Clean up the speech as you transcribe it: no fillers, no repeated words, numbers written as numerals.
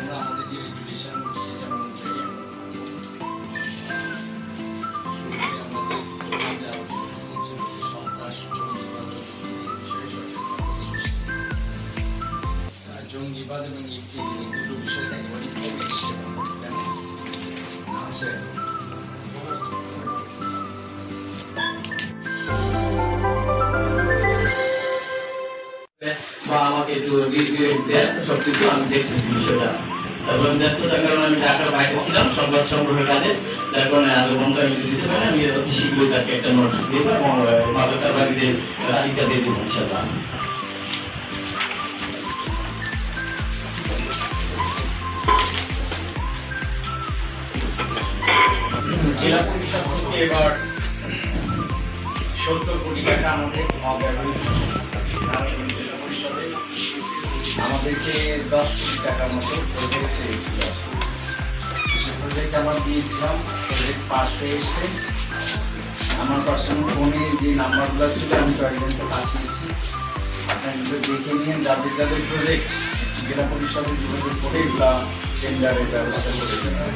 আমরা আমাদের যে রেজুলেশন সেটা অনুযায়ী জঙ্গিবাদ এবং দুটো বিষয় একেবারেই কমে এসছে আছে। বা আমাকে একটু সবকিছু আমি দেখতেছি বিষয়টা। তারপর ব্যস্ততার কারণে আমি ঢাকার বাইরে ছিলাম সংবাদ সংগ্রহের কাজে, যার কারণে আজ বন্ধ আমি দিতে পারি। আমি অতি শীঘ্রই তাকে একটা নোটিশ দেবো এবং মাদকারবাদীদের তালিকা দিয়ে দেবো ইনশাআল্লাহ। জেলা পরিষদ থেকে এবার 70 কোটি টাকা আমাদের অব্যবহৃত জেলা পরিষদে আমাদেরকে 10 কোটি টাকার মতো প্রজেক্ট চেয়েছিল। সে প্রজেক্ট আমরা দিয়েছিলাম, প্রজেক্ট পাস হয়ে এসছে। আমার পার্সোনাল ফোনে যে নাম্বারগুলো ছিল আমি কয়েকজনকে পাঠিয়েছি, আপনারা দেখে নিয়ে যাদের যাদের প্রজেক্ট জেলা পরিষদে যোগাযোগ করে এগুলা টেন্ডারের ব্যবস্থা করে দেবেন।